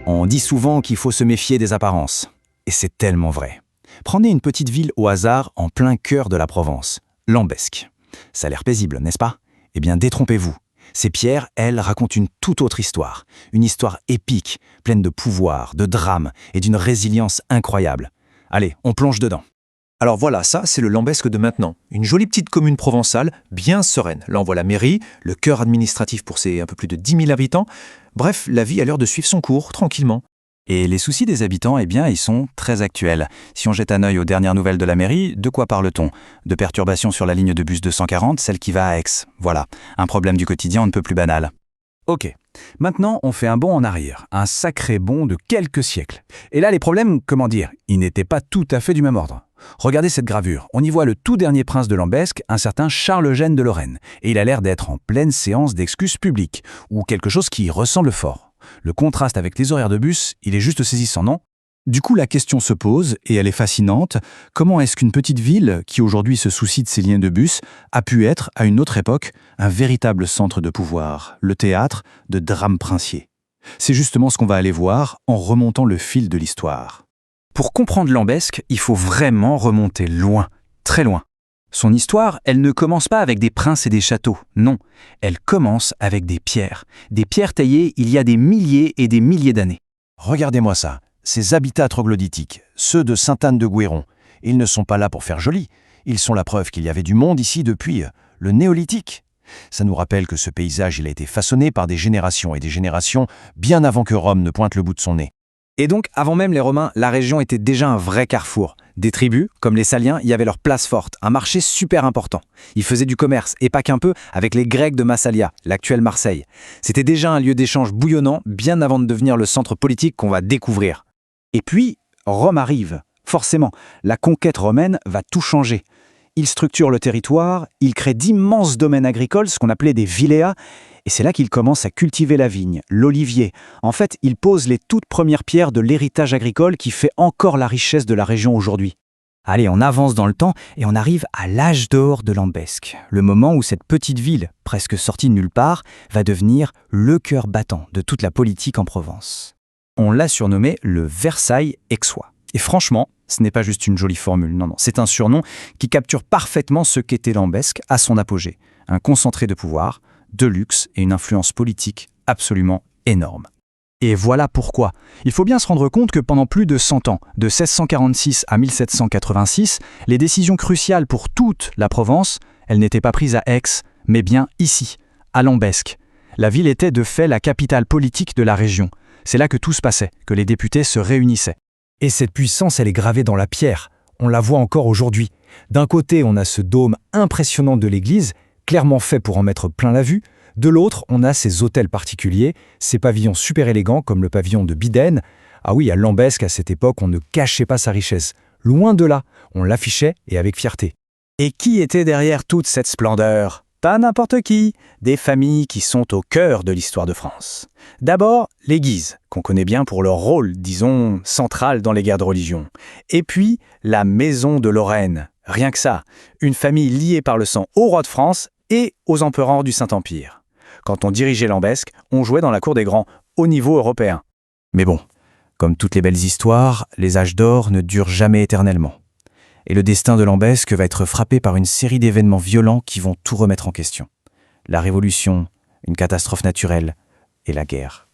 On dit souvent qu'il faut se méfier des apparences. Et c'est tellement vrai. Prenez une petite ville au hasard en plein cœur de la Provence, Lambesc. Ça a l'air paisible, n'est-ce pas? Eh bien, détrompez-vous. Ces pierres, elles, racontent une toute autre histoire. Une histoire épique, pleine de pouvoir, de drame et d'une résilience incroyable. Allez, on plonge dedans. Alors voilà, ça, c'est le Lambesc de maintenant. Une jolie petite commune provençale, bien sereine. Là, on voit la mairie, le cœur administratif pour ses un peu plus de 10 000 habitants. Bref, la vie a l'air de suivre son cours, tranquillement. Et les soucis des habitants, eh bien, ils sont très actuels. Si on jette un œil aux dernières nouvelles de la mairie, de quoi parle-t-on? De perturbations sur la ligne de bus 240, celle qui va à Aix. Voilà, un problème du quotidien on ne peut plus banal. Ok, maintenant on fait un bond en arrière, un sacré bond de quelques siècles. Et là les problèmes, comment dire, ils n'étaient pas tout à fait du même ordre. Regardez cette gravure, on y voit le tout dernier prince de Lambesc, un certain Charles Eugène de Lorraine. Et il a l'air d'être en pleine séance d'excuses publiques, ou quelque chose qui y ressemble fort. Le contraste avec les horaires de bus, il est juste saisissant, non? Du coup, la question se pose, et elle est fascinante, comment est-ce qu'une petite ville, qui aujourd'hui se soucie de ses liens de bus, a pu être, à une autre époque, un véritable centre de pouvoir, le théâtre de drames princiers? C'est justement ce qu'on va aller voir en remontant le fil de l'histoire. Pour comprendre Lambesc, il faut vraiment remonter loin, très loin. Son histoire, elle ne commence pas avec des princes et des châteaux, non. Elle commence avec des pierres taillées il y a des milliers et des milliers d'années. Regardez-moi ça, ces habitats troglodytiques, ceux de Sainte-Anne-de-Gouéron. Ils ne sont pas là pour faire joli, ils sont la preuve qu'il y avait du monde ici depuis le néolithique. Ça nous rappelle que ce paysage il a été façonné par des générations et des générations bien avant que Rome ne pointe le bout de son nez. Et donc, avant même les Romains, la région était déjà un vrai carrefour. Des tribus, comme les Saliens, y avaient leur place forte, un marché super important. Ils faisaient du commerce, et pas qu'un peu, avec les Grecs de Massalia, l'actuelle Marseille. C'était déjà un lieu d'échange bouillonnant, bien avant de devenir le centre politique qu'on va découvrir. Et puis, Rome arrive. Forcément, la conquête romaine va tout changer. Il structure le territoire, il crée d'immenses domaines agricoles, ce qu'on appelait des villéas, et c'est là qu'il commence à cultiver la vigne, l'olivier. En fait, il pose les toutes premières pierres de l'héritage agricole qui fait encore la richesse de la région aujourd'hui. Allez, on avance dans le temps et on arrive à l'âge d'or de Lambesc, le moment où cette petite ville, presque sortie de nulle part, va devenir le cœur battant de toute la politique en Provence. On l'a surnommé le Versailles aixois. Et franchement, ce n'est pas juste une jolie formule, non, c'est un surnom qui capture parfaitement ce qu'était Lambesc à son apogée. Un concentré de pouvoir, de luxe et une influence politique absolument énorme. Et voilà pourquoi. Il faut bien se rendre compte que pendant plus de 100 ans, de 1646 à 1786, les décisions cruciales pour toute la Provence, elles n'étaient pas prises à Aix, mais bien ici, à Lambesc. La ville était de fait la capitale politique de la région. C'est là que tout se passait, que les députés se réunissaient. Et cette puissance, elle est gravée dans la pierre. On la voit encore aujourd'hui. D'un côté, on a ce dôme impressionnant de l'église, clairement fait pour en mettre plein la vue. De l'autre, on a ces hôtels particuliers, ces pavillons super élégants comme le pavillon de Biden. Ah oui, à Lambesc, à cette époque, on ne cachait pas sa richesse. Loin de là, on l'affichait et avec fierté. Et qui était derrière toute cette splendeur? Pas n'importe qui, des familles qui sont au cœur de l'histoire de France. D'abord, les Guises, qu'on connaît bien pour leur rôle, disons, central dans les guerres de religion. Et puis, la Maison de Lorraine. Rien que ça, une famille liée par le sang au roi de France et aux empereurs du Saint-Empire. Quand on dirigeait Lambesc, on jouait dans la cour des grands, au niveau européen. Mais bon, comme toutes les belles histoires, les âges d'or ne durent jamais éternellement. Et le destin de Lambesc va être frappé par une série d'événements violents qui vont tout remettre en question. La Révolution, une catastrophe naturelle et la guerre.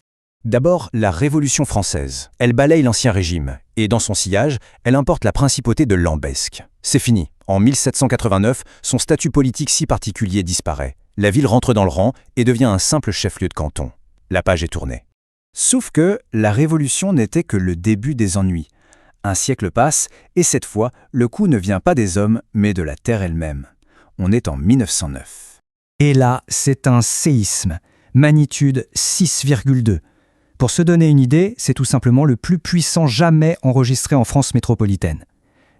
D'abord, la Révolution française. Elle balaye l'Ancien Régime et dans son sillage, elle importe la principauté de Lambesc. C'est fini. En 1789, son statut politique si particulier disparaît. La ville rentre dans le rang et devient un simple chef-lieu de canton. La page est tournée. Sauf que la Révolution n'était que le début des ennuis. Un siècle passe et cette fois, le coup ne vient pas des hommes, mais de la terre elle-même. On est en 1909. Et là, c'est un séisme. Magnitude 6,2. Pour se donner une idée, c'est tout simplement le plus puissant jamais enregistré en France métropolitaine.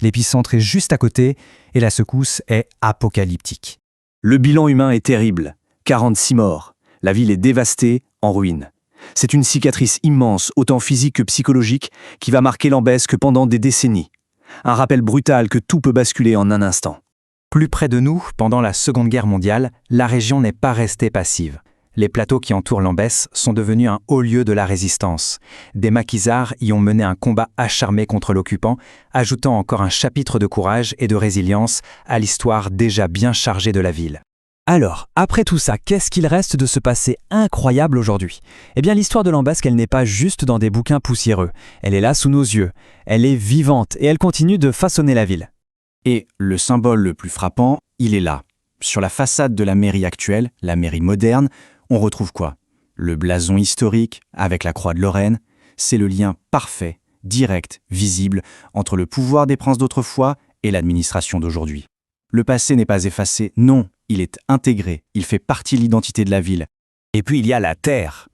L'épicentre est juste à côté et la secousse est apocalyptique. Le bilan humain est terrible. 46 morts. La ville est dévastée, en ruine. C'est une cicatrice immense, autant physique que psychologique, qui va marquer Lambesc pendant des décennies. Un rappel brutal que tout peut basculer en un instant. Plus près de nous, pendant la Seconde Guerre mondiale, la région n'est pas restée passive. Les plateaux qui entourent Lambès sont devenus un haut lieu de la résistance. Des maquisards y ont mené un combat acharné contre l'occupant, ajoutant encore un chapitre de courage et de résilience à l'histoire déjà bien chargée de la ville. Alors, après tout ça, qu'est-ce qu'il reste de ce passé incroyable aujourd'hui? Eh bien, l'histoire de Lambesc, elle n'est pas juste dans des bouquins poussiéreux. Elle est là sous nos yeux. Elle est vivante et elle continue de façonner la ville. Et le symbole le plus frappant, il est là. Sur la façade de la mairie actuelle, la mairie moderne, on retrouve quoi? Le blason historique avec la croix de Lorraine. C'est le lien parfait, direct, visible entre le pouvoir des princes d'autrefois et l'administration d'aujourd'hui. Le passé n'est pas effacé, non, il est intégré, il fait partie de l'identité de la ville. Et puis il y a la terre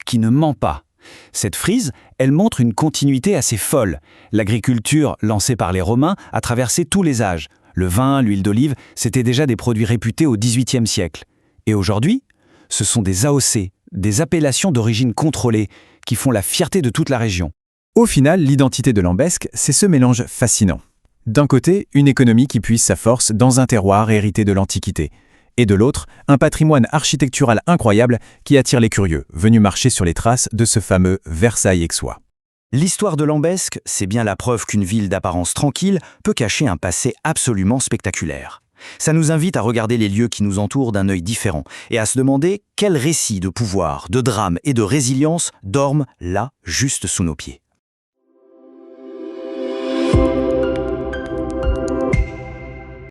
qui ne ment pas. Cette frise, elle montre une continuité assez folle. L'agriculture, lancée par les Romains, a traversé tous les âges. Le vin, l'huile d'olive, c'était déjà des produits réputés au XVIIIe siècle. Et aujourd'hui, ce sont des AOC, des appellations d'origine contrôlée, qui font la fierté de toute la région. Au final, l'identité de Lambesc, c'est ce mélange fascinant. D'un côté, une économie qui puise sa force dans un terroir hérité de l'Antiquité. Et de l'autre, un patrimoine architectural incroyable qui attire les curieux, venus marcher sur les traces de ce fameux Versailles aixois. L'histoire de Lambesc, c'est bien la preuve qu'une ville d'apparence tranquille peut cacher un passé absolument spectaculaire. Ça nous invite à regarder les lieux qui nous entourent d'un œil différent et à se demander quels récits de pouvoir, de drame et de résilience dorment là, juste sous nos pieds.